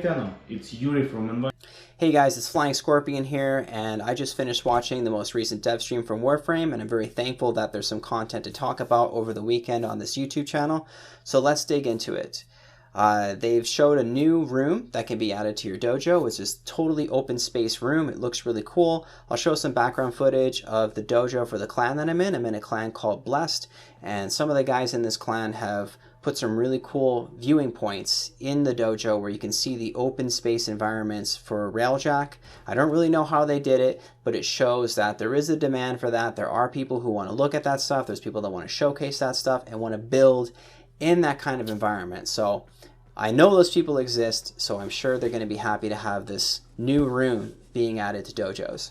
channel, it's Yuri from Environment. Hey guys, it's Flying Scorpion here, and I just finished watching the most recent Devstream from Warframe, and I'm very thankful that there's some content to talk about over the weekend on this YouTube channel. So let's dig into it. They've showed a new room that can be added to your dojo. It's this totally open space room. It looks really cool. I'll show some background footage of the dojo for the clan that I'm in. I'm in a clan called Blessed, and some of the guys in this clan have put some really cool viewing points in the dojo where you can see the open space environments for Railjack. I don't really know how they did it, but it shows that there is a demand for that. There are people who want to look at that stuff. There's people that want to showcase that stuff and want to build in that kind of environment. So I know those people exist, so I'm sure they're going to be happy to have this new room being added to dojos.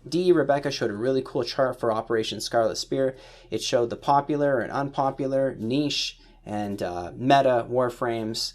Rebecca showed a really cool chart for Operation Scarlet Spear. It showed the popular and unpopular, niche, and meta Warframes.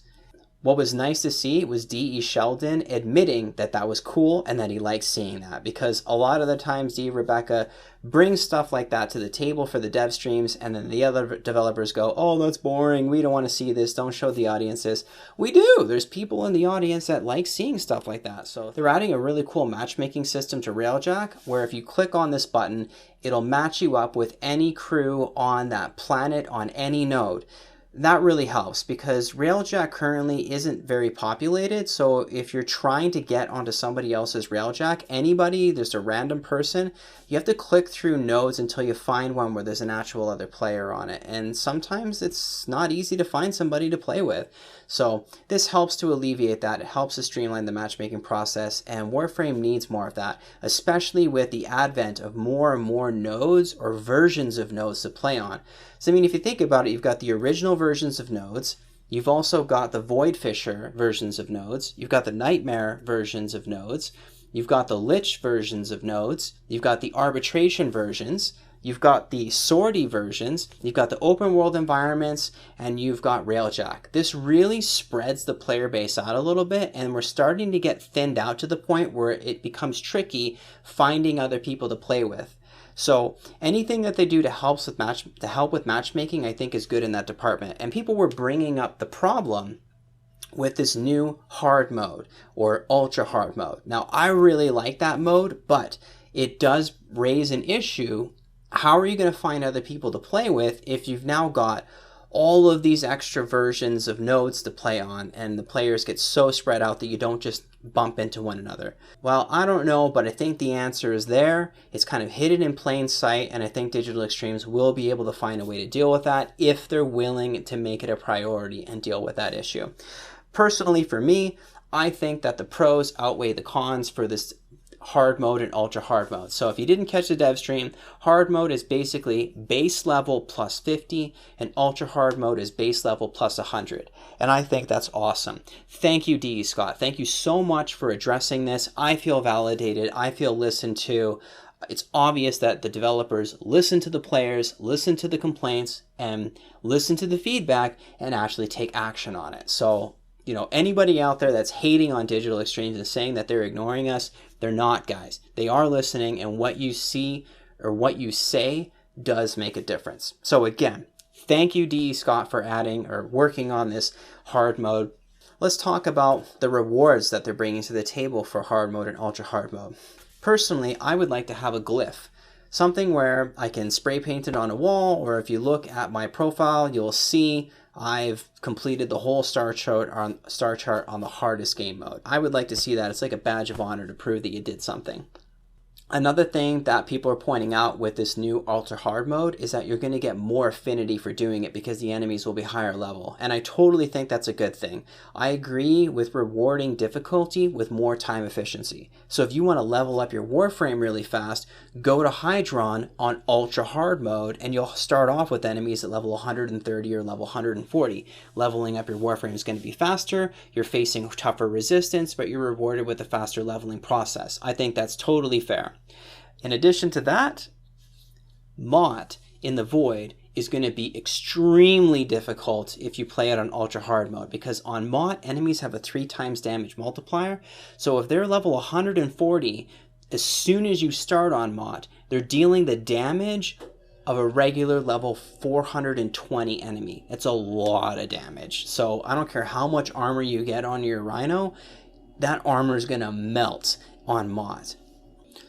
What was nice to see was D.E. Sheldon admitting that that was cool and that he likes seeing that, because a lot of the times Rebecca brings stuff like that to the table for the dev streams, and then the other developers go, oh, that's boring, we don't want to see this, don't show the audience this. We do! There's people in the audience that like seeing stuff like that. So they're adding a really cool matchmaking system to Railjack, where if you click on this button, it'll match you up with any crew on that planet on any node. That really helps because Railjack currently isn't very populated, so if you're trying to get onto somebody else's Railjack, anybody, there's a random person, you have to click through nodes until you find one where there's an actual other player on it, and sometimes it's not easy to find somebody to play with. So this helps to alleviate that. It helps to streamline the matchmaking process, and Warframe needs more of that, especially with the advent of more and more nodes or versions of nodes to play on. So I mean, if you think about it, you've got the original versions of nodes, you've also got the Void Fisher versions of nodes, you've got the Nightmare versions of nodes, you've got the Lich versions of nodes, you've got the Arbitration versions, you've got the Sortie versions, you've got the open world environments, and you've got Railjack. This really spreads the player base out a little bit, and we're starting to get thinned out to the point where it becomes tricky finding other people to play with. So anything that they do to help with matchmaking, I think is good in that department. And people were bringing up the problem with this new hard mode or ultra hard mode. Now, I really like that mode, but it does raise an issue. How are you going to find other people to play with if you've now got all of these extra versions of nodes to play on and the players get so spread out that you don't just bump into one another? Well, I don't know, but I think the answer is there. It's kind of hidden in plain sight, and I think Digital Extremes will be able to find a way to deal with that if they're willing to make it a priority and deal with that issue. Personally, for me, I think that the pros outweigh the cons for this hard mode and ultra hard mode. So if you didn't catch the dev stream, hard mode is basically base level plus 50 and ultra hard mode is base level plus 100. And I think that's awesome. Thank you, D.E. Scott. Thank you so much for addressing this. I feel validated. I feel listened to. It's obvious that the developers listen to the players, listen to the complaints, and listen to the feedback and actually take action on it. So, you know, anybody out there that's hating on Digital Extremes and saying that they're ignoring us, they're not, guys. They are listening, and what you see or what you say does make a difference. So again, thank you, D.E. Scott, for adding or working on this hard mode. Let's talk about the rewards that they're bringing to the table for hard mode and ultra hard mode. Personally, I would like to have a glyph. Something where I can spray paint it on a wall, or if you look at my profile, you'll see I've completed the whole star chart on the hardest game mode. I would like to see that. It's like a badge of honor to prove that you did something. Another thing that people are pointing out with this new ultra hard mode is that you're going to get more affinity for doing it because the enemies will be higher level. And I totally think that's a good thing. I agree with rewarding difficulty with more time efficiency. So if you want to level up your Warframe really fast, go to Hydron on ultra hard mode and you'll start off with enemies at level 130 or level 140. Leveling up your Warframe is going to be faster, you're facing tougher resistance, but you're rewarded with a faster leveling process. I think that's totally fair. In addition to that, Mott in the Void is going to be extremely difficult if you play it on ultra hard mode, because on Mott, enemies have a 3 times damage multiplier. So if they're level 140, as soon as you start on Mott, they're dealing the damage of a regular level 420 enemy. It's a lot of damage. So I don't care how much armor you get on your Rhino, that armor is going to melt on mod.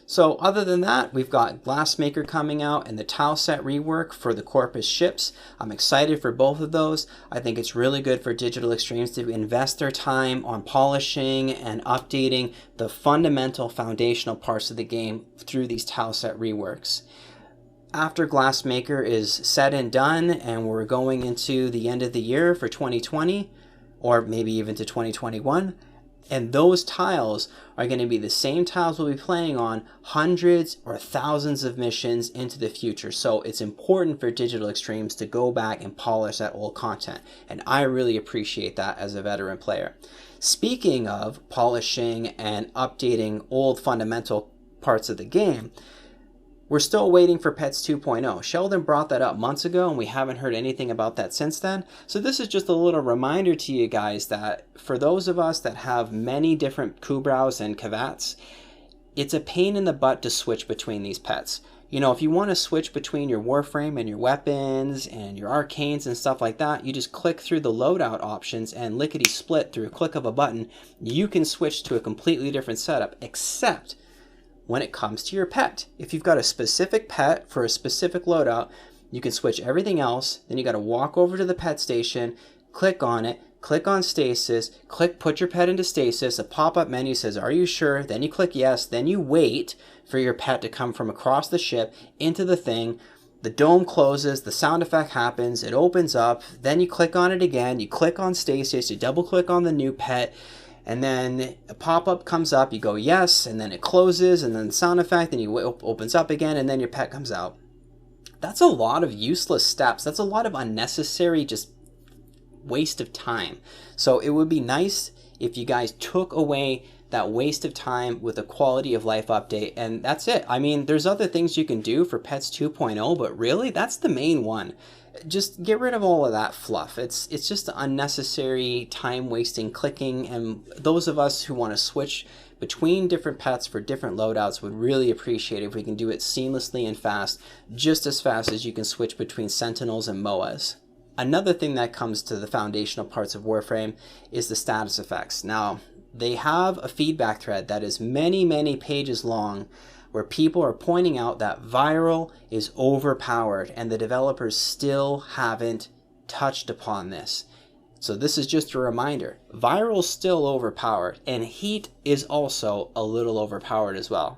So other than that, we've got Glassmaker coming out and the tile set rework for the Corpus ships. I'm excited for both of those. I think it's really good for Digital Extremes to invest their time on polishing and updating the fundamental foundational parts of the game through these tile set reworks. After Glassmaker is said and done and we're going into the end of the year for 2020, or maybe even to 2021, and those tiles are going to be the same tiles we'll be playing on hundreds or thousands of missions into the future. So it's important for Digital Extremes to go back and polish that old content. And I really appreciate that as a veteran player. Speaking of polishing and updating old fundamental parts of the game, we're still waiting for Pets 2.0. Sheldon brought that up months ago and we haven't heard anything about that since then. So this is just a little reminder to you guys that for those of us that have many different Kubraus and Kavats, it's a pain in the butt to switch between these pets. You know, if you want to switch between your Warframe and your weapons and your arcanes and stuff like that, you just click through the loadout options and lickety-split through a click of a button, you can switch to a completely different setup, except when it comes to your pet. If you've got a specific pet for a specific loadout, you can switch everything else. Then you got to walk over to the pet station, click on it, click on stasis, click put your pet into stasis. A pop-up menu says, are you sure? Then you click yes. Then you wait for your pet to come from across the ship into the thing. The dome closes, the sound effect happens, it opens up. Then you click on it again. You click on stasis, you double click on the new pet. And then a pop-up comes up, you go yes, and then it closes, and then the sound effect, and you opens up again, and then your pet comes out. That's a lot of useless steps. That's a lot of unnecessary just waste of time. So it would be nice if you guys took away that waste of time with a quality of life update, and that's it. I mean, there's other things you can do for Pets 2.0, but really, that's the main one. Just get rid of all of that fluff. It's just unnecessary time wasting clicking, and those of us who want to switch between different pets for different loadouts would really appreciate it if we can do it seamlessly and fast, just as fast as you can switch between Sentinels and MOAs. Another thing that comes to the foundational parts of Warframe is the status effects. Now, they have a feedback thread that is many pages long where people are pointing out that viral is overpowered and the developers still haven't touched upon this. So this is just a reminder. Viral is still overpowered and heat is also a little overpowered as well.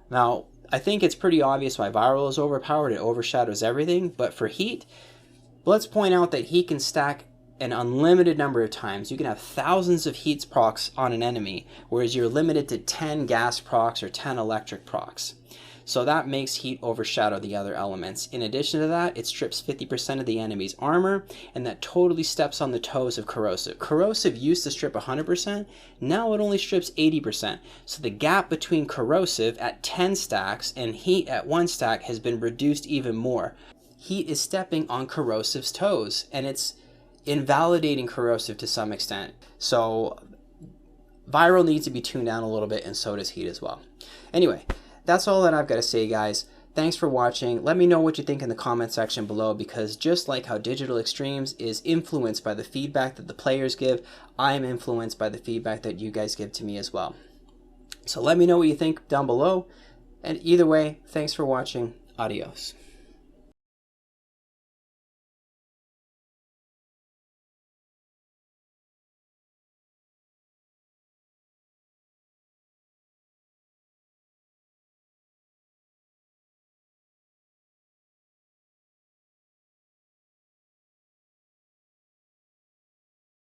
Now, I think it's pretty obvious why viral is overpowered. It overshadows everything, but for heat, let's point out that heat can stack an unlimited number of times. You can have thousands of heat procs on an enemy, whereas you're limited to 10 gas procs or 10 electric procs. So that makes heat overshadow the other elements. In addition to that, it strips 50% of the enemy's armor, and that totally steps on the toes of corrosive. Corrosive used to strip 100%, now it only strips 80%. So the gap between corrosive at 10 stacks and heat at 1 stack has been reduced even more. Heat is stepping on corrosive's toes, and it's invalidating corrosive to some extent. So viral needs to be tuned down a little bit, and so does heat as well. Anyway, that's all that I've got to say, guys. Thanks for watching. Let me know what you think in the comment section below, because just like how Digital Extremes is influenced by the feedback that the players give, I am influenced by the feedback that you guys give to me as well. So let me know what you think down below, and either way, thanks for watching. Adios.